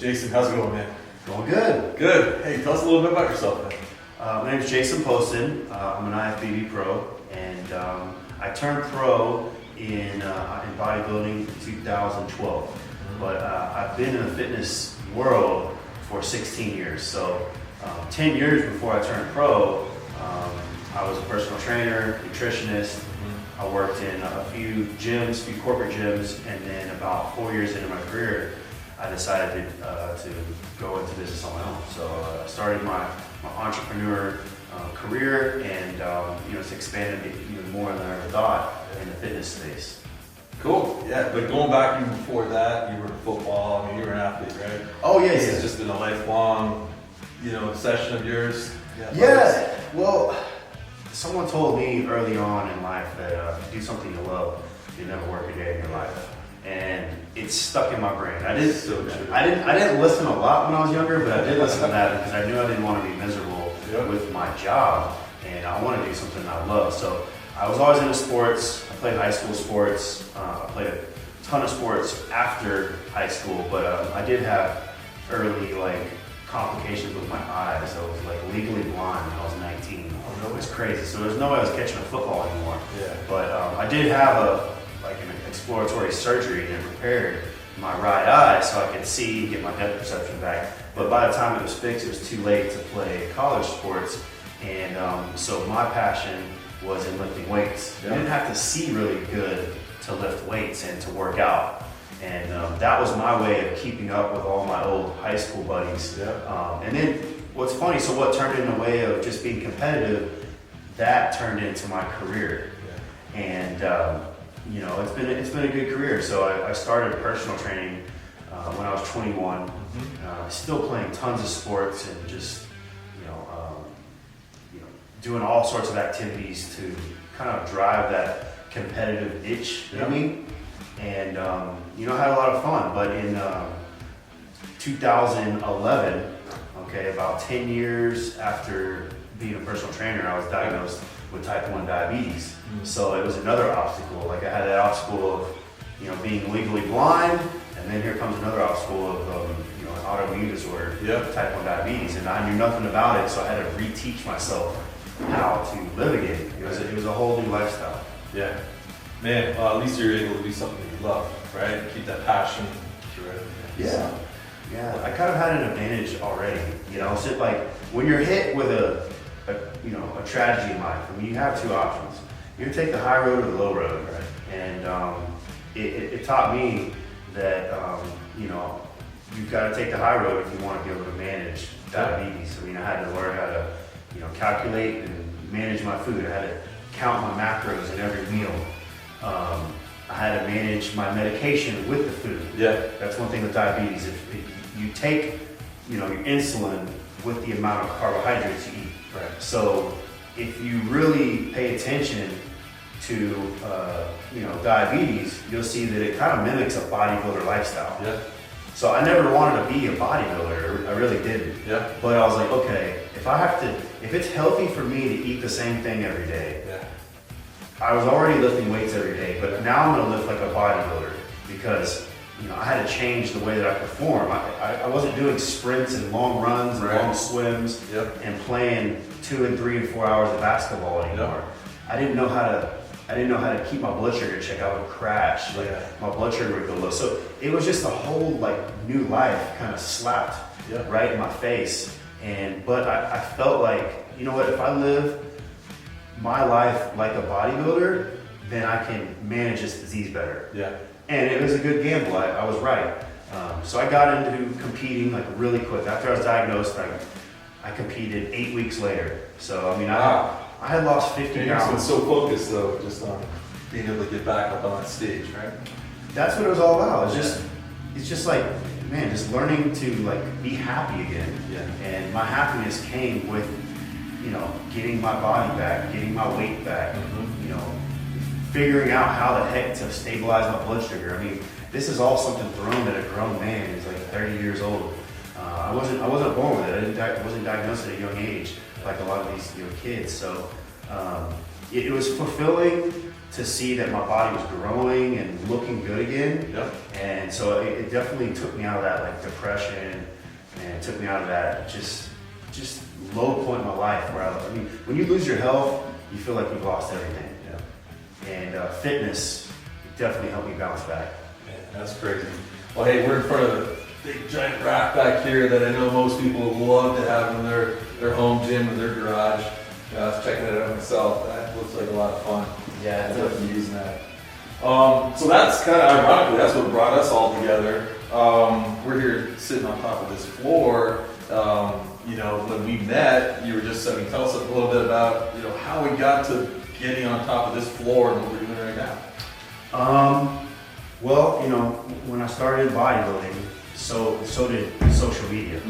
Jason, how's it going, man? Going good. Good. Hey, tell us a little bit about yourself, man. My name is Jason Poston. I'm an IFBB pro, and I turned pro in bodybuilding in 2012. But I've been in the fitness world for 16 years. So 10 years before I turned pro, I was a personal trainer, nutritionist. I worked in a few gyms, a few corporate gyms, and then about 4 years into my career, I decided to go into business on my own. So I started my entrepreneur career, and it's expanded even more than I ever thought in the fitness space. Cool. Yeah, but going back even before that, you were in football. I mean, you were an athlete, right? Oh yeah, This yeah. has just been a lifelong, session of yours. Yeah. Well, someone told me early on in life that if you do something you love, you never work a day in your life, and it's stuck in my brain. I didn't listen a lot when I was younger, but I did listen to that because I knew I didn't want to be miserable with my job, and I want to do something I love. So I was always into sports. I played high school sports. I played a ton of sports after high school, but I did have early complications with my eyes. I was legally blind when I was 19. It was crazy. So there's no way I was catching a football anymore. Yeah. But I did have an exploratory surgery that repaired my right eye so I could see and get my depth perception back. But by the time it was fixed, it was too late to play college sports. And so my passion was in lifting weights. Yeah. I didn't have to see really good to lift weights and to work out. And that was my way of keeping up with all my old high school buddies. Yeah. And then what's funny, so what turned in a way of just being competitive, that turned into my career. Yeah. And it's been a good career. So I started personal training when I was 21. Still playing tons of sports and just doing all sorts of activities to kind of drive that competitive itch in me. And I had a lot of fun. But in 2011, about 10 years after being a personal trainer, I was diagnosed with type 1 diabetes. So it was another obstacle. I had that obstacle of being legally blind, and then here comes another obstacle of an autoimmune disorder, type 1 diabetes, and I knew nothing about it, so I had to reteach myself how to live again. It was a whole new lifestyle. Yeah. Man, well, at least you're able to do something you love, right? Keep that passion through it. Yeah. Yeah, I kind of had an advantage already. So when you're hit with a tragedy in life, you have two options. You can take the high road or the low road, right? And it taught me that you've got to take the high road if you want to be able to manage diabetes. I had to learn how to calculate and manage my food. I had to count my macros in every meal. I had to manage my medication with the food. Yeah. That's one thing with diabetes. If you take your insulin with the amount of carbohydrates you eat. Right. So if you really pay attention to diabetes, you'll see that it kind of mimics a bodybuilder lifestyle. Yeah. So I never wanted to be a bodybuilder. I really didn't. Yeah. But I was like, okay, if it's healthy for me to eat the same thing every day. Yeah. I was already lifting weights every day, but now I'm going to lift like a bodybuilder because I had to change the way that I perform. I wasn't doing sprints and long runs and long swims and playing 2 and 3 and 4 hours of basketball anymore. I didn't know how to keep my blood sugar in check. I would crash. My blood sugar would go low. So it was just a whole new life kind of slapped right in my face. But I felt like, if I live my life like a bodybuilder, then I can manage this disease better. Yeah. And it was a good gamble. I was right. So I got into competing really quick. After I was diagnosed, I competed 8 weeks later. So I had lost 50 You've pounds. been so focused though, just on being able to get back up on that stage, right? That's what it was all about. It's just just learning to be happy again. Yeah. And my happiness came with getting my body back, getting my weight back, figuring out how the heck to stabilize my blood sugar. This is all something thrown at a grown man who's 30 years old. I wasn't born with it. I wasn't diagnosed at a young age like a lot of these kids. So it was fulfilling to see that my body was growing and looking good again. Yep. And so it definitely took me out of that like depression, and it took me out of that just low point in my life where I mean, when you lose your health, you feel like you've lost everything. Yeah. And fitness definitely helped me bounce back. Man, that's crazy. Well, hey, we're in front of a big giant rack back here that I know most people would love to have in their home gym or their garage. I was checking it out myself. That looks like a lot of fun. Yeah, I'm definitely using that. So that's kind of ironically, that's what brought us all together. We're here sitting on top of this floor. You know, when we met, you were just saying, tell us a little bit about, you know, how we got to getting on top of this floor and what we're doing right now. Well, you know, when I started bodybuilding, so did social media.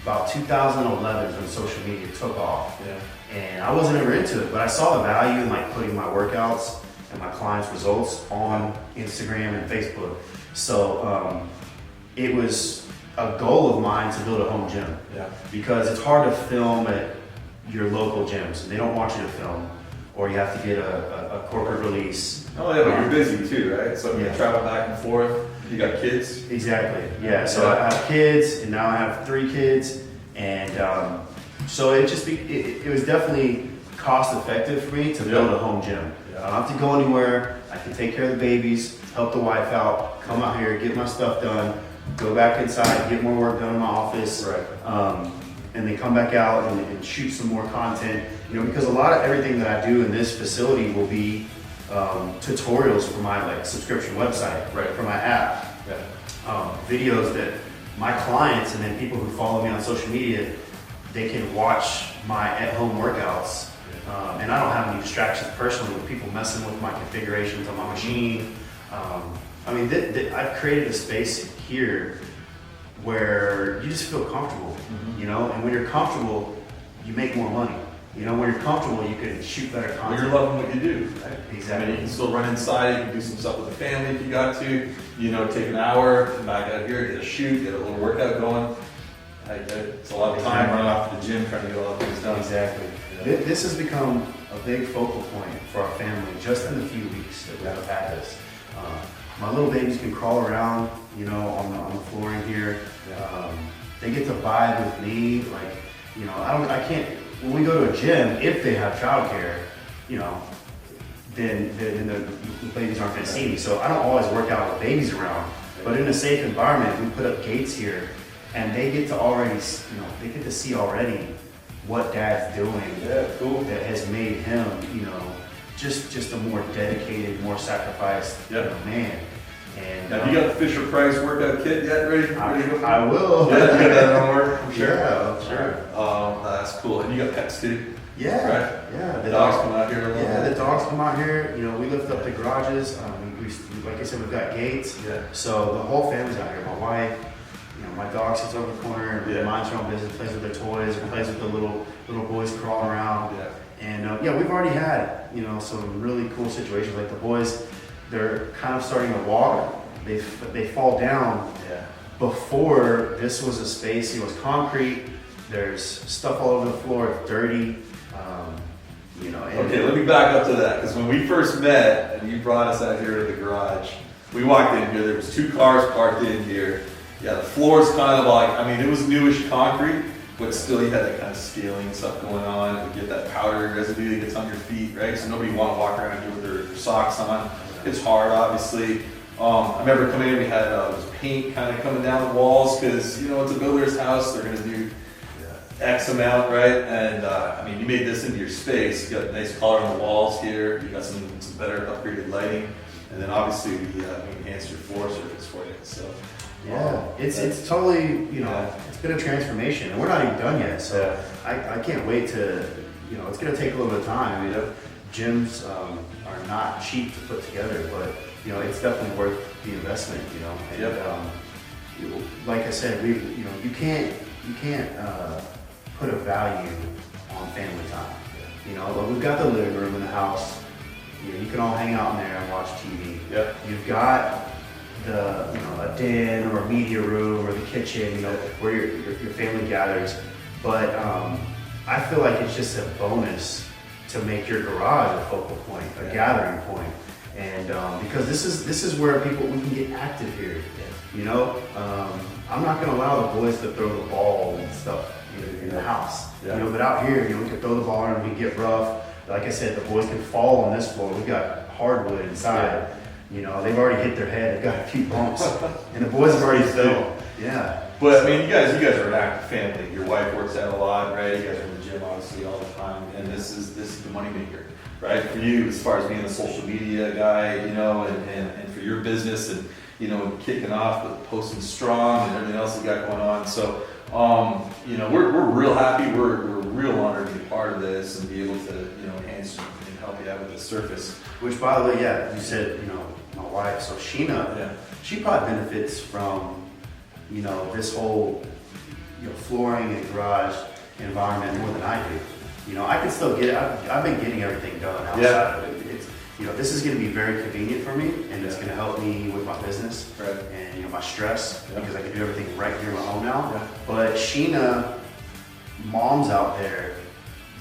About 2011 is when social media took off. Yeah. And I wasn't ever into it, but I saw the value in like putting my workouts and my clients' results on Instagram and Facebook. So it was a goal of mine to build a home gym. Yeah. Because it's hard to film at your local gyms. They don't want you to film, or you have to get a corporate release. Oh yeah, but you're busy too, right? So you Yeah. travel back and forth. You got kids. Exactly. Yeah. So I have kids, and now I have 3 kids, and so it was definitely cost effective for me to build a home gym. Yeah. I don't have to go anywhere. I can take care of the babies, help the wife out, come out here, get my stuff done, go back inside, get more work done in my office, Right. and then come back out and shoot some more content. You know, because a lot of everything that I do in this facility will be tutorials for my like subscription website, Right. for my app, Yeah. videos that my clients and then people who follow me on social media, they can watch my at-home workouts. And I don't have any distractions personally with people messing with my configurations on my machine. I mean, I've created a space here where you just feel comfortable, you know, and when you're comfortable, you make more money. You know, when you're comfortable, you can shoot better Well, content. you're loving what you do, right? Exactly. I mean, you can still run inside, you can do some stuff with the family if you got to, you know, take an hour, come back out here, get a shoot, get a little workout going. It's a lot of time running off to the gym trying to get a lot of things done. Exactly. Yeah. This has become a big focal point for our family just in the few weeks that we've had this. My little babies can crawl around, you know, on the floor in here. They get to vibe with me, like, you know, I can't, when we go to a gym, if they have childcare, you know, then the babies aren't gonna see me. So I don't always work out with babies around, but in a safe environment, we put up gates here, and they get to already, you know, they get to see already what dad's doing. Yeah, cool. That has made him, you know, just a more dedicated, more sacrificed, you know, man. And Have you got the Fisher Price workout kit yet ready to go? I will. Yeah, you got that on work? I'm sure. Yeah, sure. That's cool. And you got pets too? Yeah, Right? yeah. The dogs come out here a little Yeah, bit? the dogs come out here. You know, we lift up the garages. Like I said, we've got gates. Yeah. So the whole family's out here. My wife, you know, my dog sits over the corner and Yeah. minds her own business, plays with their toys, or plays with the little boys crawling around. Yeah. And yeah, we've already had, you know, some really cool situations. Like the boys, they're kind of starting to walk. They fall down. Yeah. Before this was a space, it was concrete. There's stuff all over the floor. It's dirty. You know. And Okay, let me back up to that, because when we first met and you brought us out here to the garage, we walked in here, there was 2 cars parked in here. Yeah, the floor's kind of like, I mean, it was newish concrete, but still you had that kind of scaling stuff going on. You get that powder residue that gets on your feet, right? So nobody want to walk around here with their socks on. It's hard, obviously. I remember coming in, we had this paint kind of coming down the walls, because, you know, it's a builder's house, they're going to do X amount, right? And I mean, you made this into your space. You got a nice color on the walls here. You got some better upgraded lighting, and then obviously we enhanced your floor surface for you. So yeah, it's totally, you know, it's been a transformation, and we're not even done yet. So I can't wait to, you know, it's going to take a little bit of time. I mean, gyms are not cheap to put together, but you know, it's definitely worth the investment. You know, and like I said, you can't put a value on family time. You know, but we've got the living room in the house. You know, you can all hang out in there and watch TV. Yep. You've got the, you know, a den or a media room or the kitchen, you know, where your family gathers. But I feel like it's just a bonus to make your garage a focal point, a gathering point. And because this is where we can get active here. You know, I'm not gonna allow the boys to throw the ball and stuff in the house. You know, but out here, you know, we can throw the ball and we can get rough. Like I said, the boys can fall on this floor. We got hardwood inside. You know, they've already hit their head. They've got a few bumps, and the boys have already fell. Yeah. But I mean, you guys are an active family. Your wife works out a lot, right? You guys are in the gym obviously all the time, and this is the moneymaker, right? For you, as far as being a social media guy, you know, and for your business, and you know, kicking off with Poston Strong and everything else you got going on. So, you know, we're real happy. We're real honored to be part of this and be able to, you know, enhance and help you out with the surface. Which, by the way, yeah, you said, you know, my wife, so Sheena, she probably benefits from, you know, this whole, you know, flooring and garage environment more than I do. You know, I can still get it. I've been getting everything done outside of it. It's, you know, this is going to be very convenient for me, and it's going to help me with my business and, you know, my stress because I can do everything right here in my home now. But Sheena, moms out there,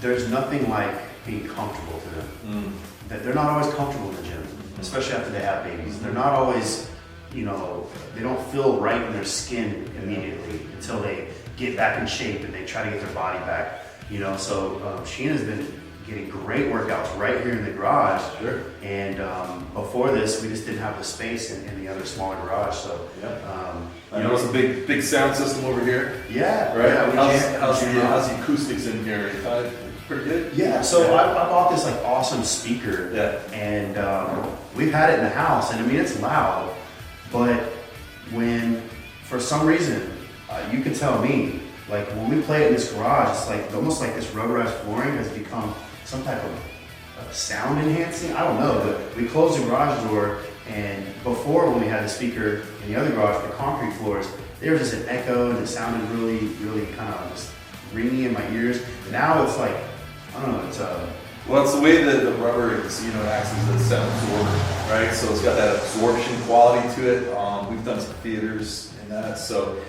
there's nothing like being comfortable to them. They're not always comfortable in the gym, especially after they have babies. They're not always, you know, they don't feel right in their skin immediately until they get back in shape and they try to get their body back. You know, so Sheena's been getting great workouts right here in the garage. And before this, we just didn't have the space in the other smaller garage. So I know it's a big sound system over here. Right. How's the acoustics in here? Pretty good. Yeah. So I bought this like awesome speaker. And we've had it in the house, and I mean it's loud, but when for some reason you can tell me, like when we play it in this garage, it's like almost like this rubberized flooring has become some type of sound enhancing. I don't know, but we closed the garage door, and before when we had the speaker in the other garage, the concrete floors, there was just an echo, and it sounded really, really kind of just ringy in my ears. Now it's like, I don't know, it's well, it's the way that the rubber is, you know, acts as a sound absorber, right? So it's got that absorption quality to it. We've done some theaters in that, so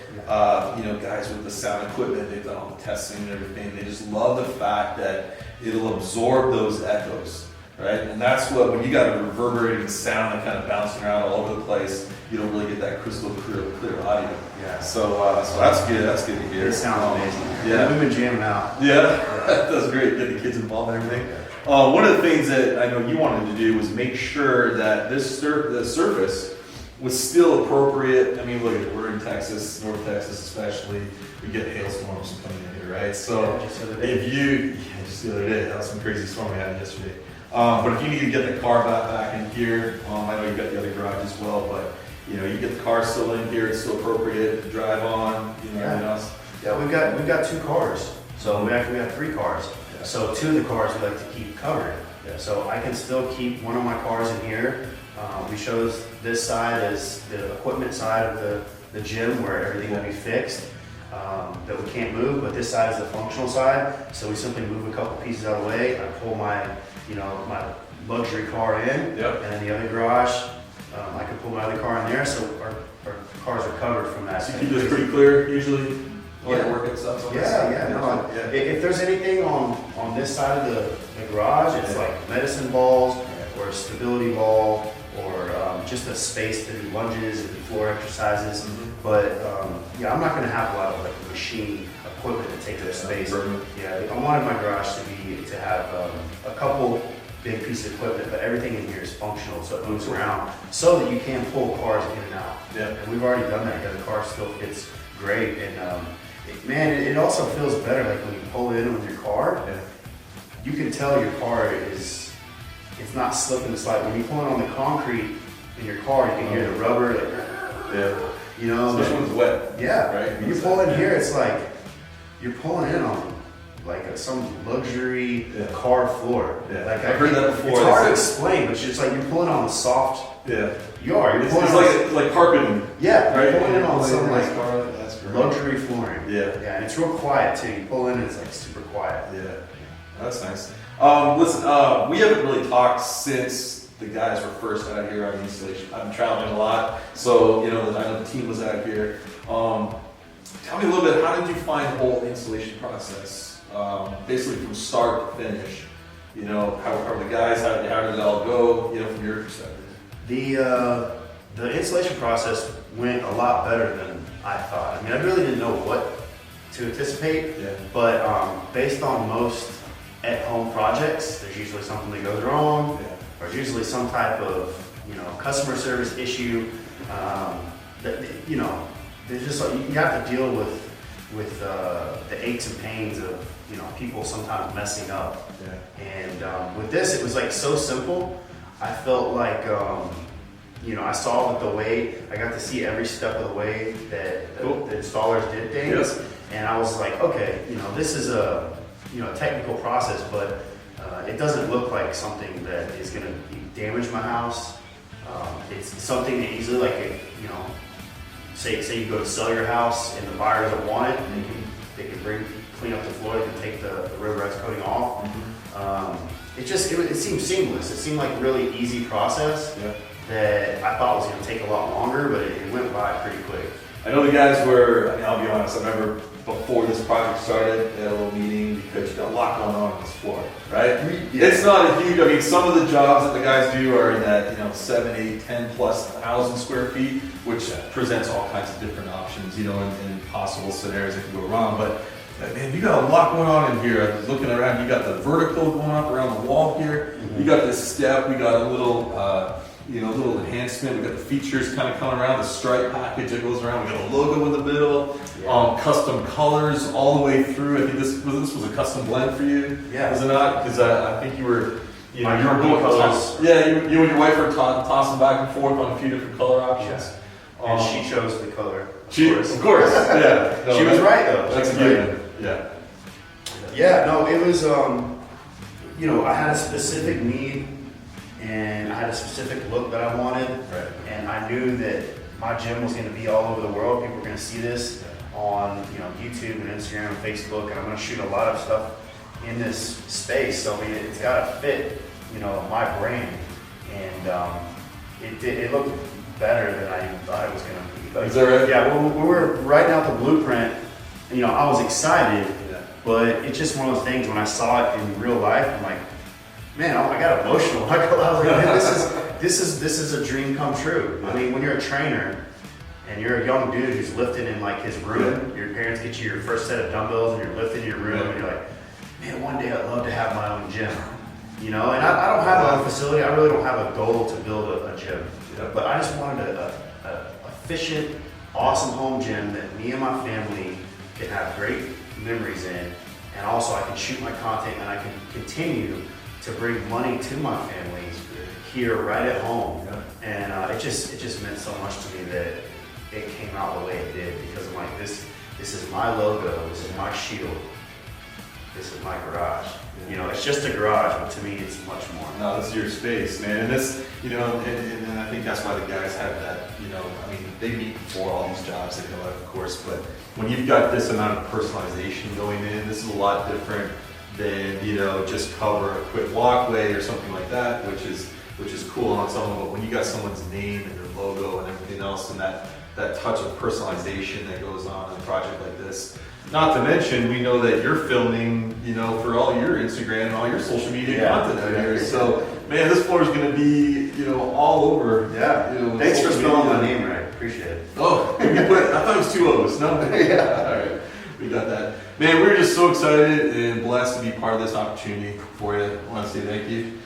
you know, guys with the sound equipment, they've done all the testing and everything. They just love the fact that it'll absorb those echoes, right? And that's what, when you got a reverberating sound that kind of bouncing around all over the place, you don't really get that crystal clear audio. So that's good. That's good to hear. It sounds amazing. We've been jamming out. That's great. Get the kids involved and everything. One of the things that I know you wanted to do was make sure that the surface was still appropriate. I mean, look, we're in Texas, North Texas especially. We get hailstorms coming in here, right? So just the other day, that was some crazy storm we had yesterday. But if you need to get the car back in here, I know you've got the other garage as well, but you know, you get the car still in here, it's still appropriate to drive on, you know, everything else. Yeah, we've got 2 cars. So we actually have 3 cars. So 2 of the cars we like to keep covered. So I can still keep one of my cars in here. We chose this side as the equipment side of the gym where everything will be fixed, that we can't move, but this side is the functional side. So we simply move a couple pieces out of the way. I pull my, you know, my luxury car in, and in the other garage, I can pull my other car in there. So our cars are covered from that. So you keep this pretty clear usually? Workout stuff. If there's anything on this side of the garage, it's like medicine balls or a stability ball or just a space to do lunges and do floor exercises. But I'm not going to have a lot of like machine equipment to take up space. I wanted my garage to have a couple big pieces of equipment, but everything in here is functional, so it moves around so that you can pull cars in and out. And we've already done that. The car still fits great, and it also feels better. Like when you pull in with your car, you can tell your car it's not slipping and sliding. When you pull in on the concrete in your car, you can hear the rubber, like, you know, especially when it's wet. Right. When you pull in here, it's like you're pulling in on like some luxury car floor. Like I've heard that before. It's hard to explain, but it's just like you're pulling on soft. You're it's like carpeting. Right. You're pulling in on some like that's great. luxury flooring. And it's real quiet too. You pull in and it's like super quiet. That's nice. Listen, we haven't really talked since the guys were first out here on the installation. I've been traveling a lot, so you know, I know the team was out here. Tell me a little bit, how did you find the whole installation process? Basically from start to finish. You know, how are the guys? How did it all go? You know, from your perspective. The installation process went a lot better than I thought. I mean, I really didn't know what to anticipate, Yeah. but based on most at-home projects, there's usually something that goes wrong, Yeah. or there's usually some type of, you know, customer service issue. That, you know, there's just like, you have to deal with the aches and pains of, you know, people sometimes messing up. Yeah. And with this, it was like so simple. I felt like, you know, I saw that the way, I got to see every step of the way that Cool. the installers did things. Yes. And I was like, okay, you know, this is a, you know, technical process, but it doesn't look like something that is going to damage my house. It's something that easily, like, you know, say you go to sell your house and the buyer doesn't want it, they can clean up the floor, they can take the rubberized coating off. It seemed seamless. It seemed like a really easy process. Yeah. That I thought was going to take a lot longer, but it went by pretty quick. I know the guys were, I mean, I'll be honest, I remember before this project started, they had a little meeting because you got a lot going on this floor, right? Yeah. It's not a huge, I mean, some of the jobs that the guys do are in that, you know, 7, 8, 10 plus thousand square feet, which presents all kinds of different options, you know, and possible scenarios that can go wrong. But man, you got a lot going on in here. I was looking around, you got the vertical going up around the wall here. You got this step, we got a little, you know, a little enhancement. We got the features kind of coming around, the stripe package that goes around. We got a logo in the middle, custom colors all the way through. I think this was a custom blend for you, Yeah. was it not? Because I think you were, you know, My you were company going colors. you and your wife were tossing back and forth on a few different color options. And she chose the color. Of course, yeah. No, She was right though. That's She a was given. Yeah. Yeah, no, it was, you know, I had a specific need and I had a specific look that I wanted. Right. And I knew that my gym was going to be all over the world. People were going to see this on, you know, YouTube and Instagram and Facebook, and I'm going to shoot a lot of stuff in this space. So I mean, it's got to fit, you know, my brand. And it looked better than I even thought it was going to be. Like, Is that right? Yeah, we were writing out the blueprint. And, you know, I was excited. But it's just one of those things when I saw it in real life, I'm like, man, I got emotional. I was like, man, this is a dream come true. I mean, when you're a trainer and you're a young dude who's lifting in like his room, your parents get you your first set of dumbbells and you're lifting in your room and you're like, man, one day I'd love to have my own gym. You know, and I don't have a facility. I really don't have a goal to build a gym. But I just wanted a efficient, awesome home gym that me and my family can have great memories in, and also I can shoot my content and I can continue to bring money to my family here right at home. And it just meant so much to me that it came out the way it did, because I'm like, this is my logo, this is my shield, this is my garage. You know, it's just a garage, but to me it's much more. No, this is your space, man. And this, you know, and I think that's why the guys have that, you know, I mean, they meet before all these jobs, they know that, of course, but when you've got this amount of personalization going in, this is a lot different than, you know, just cover a quick walkway or something like that, which is cool on its own. But when you got someone's name and their logo and everything else, and that touch of personalization that goes on in a project like this. Not to mention, we know that you're filming, you know, for all your Instagram and all your social media content out here. So, man, this floor is going to be, you know, all over. Yeah. You know, Thanks for social spelling media. my name right. Appreciate it. Oh, I thought it was 2 O's. No? Yeah. All right. We got that. Man, we're just so excited and blessed to be part of this opportunity for you. I want to say thank you.